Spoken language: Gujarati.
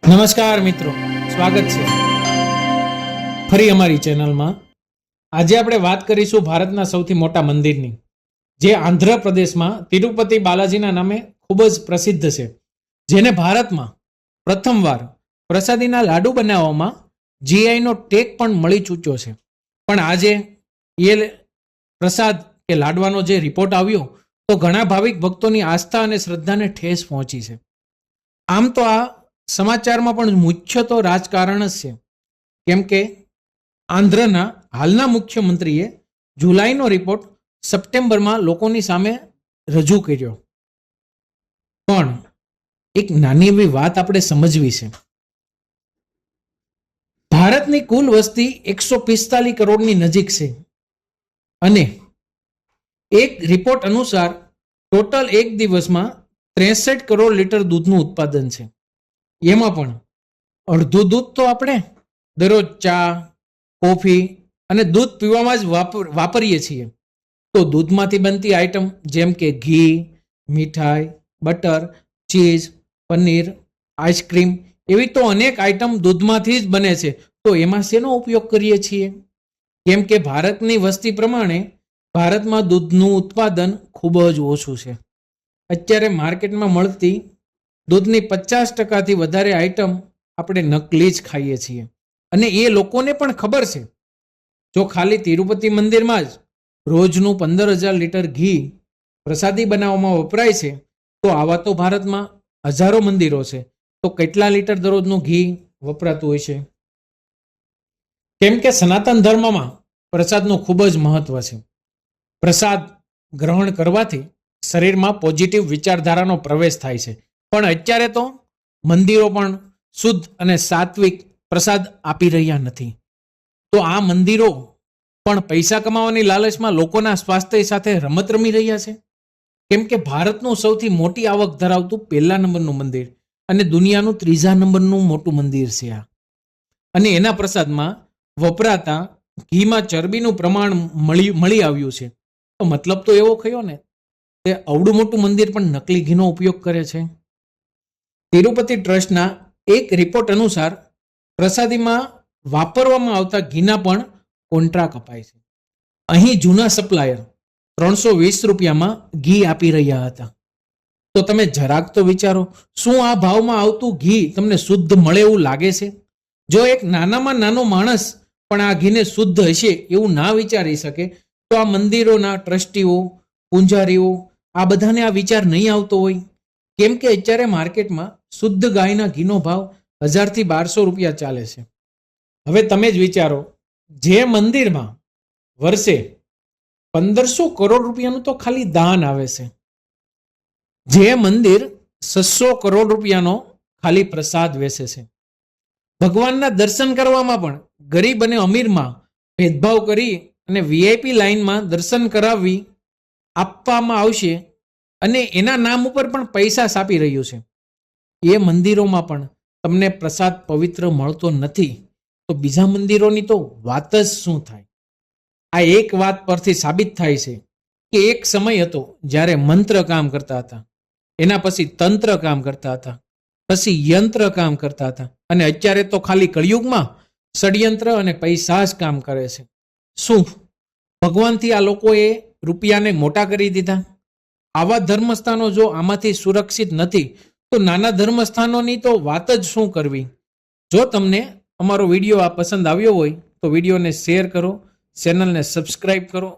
નમસ્કાર મિત્રો, સ્વાગત છે ફરી અમારી ચેનલમાં. આજે આપણે વાત કરીશું ભારતના સૌથી મોટા મંદિરની, જે આંધ્રપ્રદેશમાં તિરુપતિ બાલાજીના નામે ખૂબ જ પ્રસિદ્ધ છે, જેને ભારતમાં પ્રથમવાર પ્રસાદીના લાડુ બનાવવામાં જીઆઈનો ટેગ પણ મળી ચૂક્યો છે. પણ આજે એ પ્રસાદ કે લાડવાનો જે રિપોર્ટ આવ્યો તો ઘણા ભાવિક ભક્તોની આસ્થા અને શ્રદ્ધાને ઠેસ પહોંચી છે. આમ તો આ સમાચારમાં પણ મુખ્ય તો રાજકારણ જ છે, કેમ કે આંધ્રના હાલના મુખ્યમંત્રીએ જુલાઈનો રિપોર્ટ સપ્ટેમ્બરમાં લોકોની સામે રજૂ કર્યો. પણ એક નાની એવી વાત આપણે સમજવી છે. ભારતની કુલ વસ્તી 145 કરોડની નજીક છે અને એક રિપોર્ટ અનુસાર ટોટલ એક દિવસમાં 63 કરોડ લીટર દૂધનું ઉત્પાદન છે. એમાં પણ અડધું દૂધ તો આપણે દરરોજ ચા, કોફી અને દૂધ પીવામાં જ વાપરીએ છીએ. તો દૂધમાંથી બનતી આઈટમ જેમ કે ઘી, મીઠાઈ, બટર, ચીઝ, પનીર, આઈસ્ક્રીમ એવી તો અનેક આઈટમ દૂધમાંથી જ બને છે. તો એમાં શેનો ઉપયોગ કરીએ છીએ? કેમ કે ભારતની વસ્તી પ્રમાણે ભારતમાં દૂધનું ઉત્પાદન ખૂબ જ ઓછું છે. અત્યારે માર્કેટમાં મળતી દૂધની 50%થી વધારે આઈટમ આપણે નકલી જ ખાઈએ છીએ અને એ લોકોને પણ ખબર છે. જો ખાલી તિરુપતિ મંદિરમાં જ રોજનું 15,000 લીટર ઘી પ્રસાદી બનાવવામાં વપરાય છે, તો આવા તો ભારતમાં હજારો મંદિરો છે, તો કેટલા લીટર દરરોજનું ઘી વપરાતું હોય છે? કેમ કે સનાતન ધર્મમાં પ્રસાદનું ખૂબ જ મહત્વ છે. પ્રસાદ ગ્રહણ કરવાથી શરીરમાં પોઝિટિવ વિચારધારાનો પ્રવેશ થાય છે. પણ અત્યારે તો મંદિરો પણ શુદ્ધ અને સાત્વિક પ્રસાદ આપી રહ્યા નથી. તો આ મંદિરો પણ પૈસા કમાવાની લાલચમાં લોકોના સ્વાસ્થ્ય સાથે રમત રમી રહ્યા છે. કેમ કે ભારતનું સૌથી મોટી આવક ધરાવતું 1લા નંબરનું મંદિર અને દુનિયાનું 3જા નંબરનું મોટું મંદિર છે આ. અને એના પ્રસાદમાં વપરાતા ઘીમાં ચરબીનું પ્રમાણ મળી આવ્યું છે. તો મતલબ તો એવો થયો ને, તે અવડું મોટું મંદિર પણ નકલી ઘીનો ઉપયોગ કરે છે. તિરુપતિ ટ્રસ્ટના એક રિપોર્ટ અનુસાર પ્રસાદીમાં વાપરવામાં આવતા ઘીના પણ કોન્ટ્રાક્ટ અપાય છે. અહીં જૂના સપ્લાયર 320 રૂપિયામાં ઘી આપી રહ્યા હતા. તો તમે જરાક તો વિચારો, શું આ ભાવમાં આવતું ઘી તમને શુદ્ધ મળે એવું લાગે છે? જો એક નાનામાં નાનો માણસ પણ આ ઘીને શુદ્ધ હશે એવું ના વિચારી શકે, તો આ મંદિરોના ટ્રસ્ટીઓ, પૂંજારીઓ આ બધાને આ વિચાર નહીં આવતો હોય. કેમ કે અત્યારે માર્કેટમાં શુદ્ધ ગાયના ઘીનો ભાવ 1000 થી 1200 રૂપિયા ચાલે છે. હવે તમે જ વિચારો, જે મંદિરમાં વર્ષે 1500 કરોડ રૂપિયાનું તો ખાલી દાન આવે છે, જે મંદિર 600 કરોડ રૂપિયાનો ખાલી પ્રસાદ વેચે છે, ભગવાનના દર્શન કરવામાં પણ ગરીબ અને અમીરમાં ભેદભાવ કરી અને વીઆઈપી લાઈનમાં દર્શન કરાવી આપવામાં આવશે અને એના નામ ઉપર પણ પૈસા સાપી રહ્યું છે. એ મંદિરોમાં પણ તમને પ્રસાદ પવિત્ર મળતો નથી, તો બીજા મંદિરોની તો વાત જ શું થાય? આ એક વાત પરથી સાબિત થાય છે કે એક સમય હતો જ્યારે મંત્ર કામ કરતા હતા, એના પછી તંત્ર કામ કરતા હતા, પછી યંત્ર કામ કરતા હતા, અને અત્યારે તો ખાલી કળિયુગમાં ષડયંત્ર અને પૈસા જ કામ કરે છે. શું ભગવાનથી આ લોકોએ રૂપિયાને મોટા કરી દીધા? આવા ધર્મસ્થાનો જો આમાંથી સુરક્ષિત નથી, તો નાના ધર્મસ્થાનોની તો વાત જ શું કરવી? જો તમને અમારો વિડીયો આ પસંદ આવ્યો હોય તો વિડીયોને શેર કરો, ચેનલને સબસ્ક્રાઇબ કરો.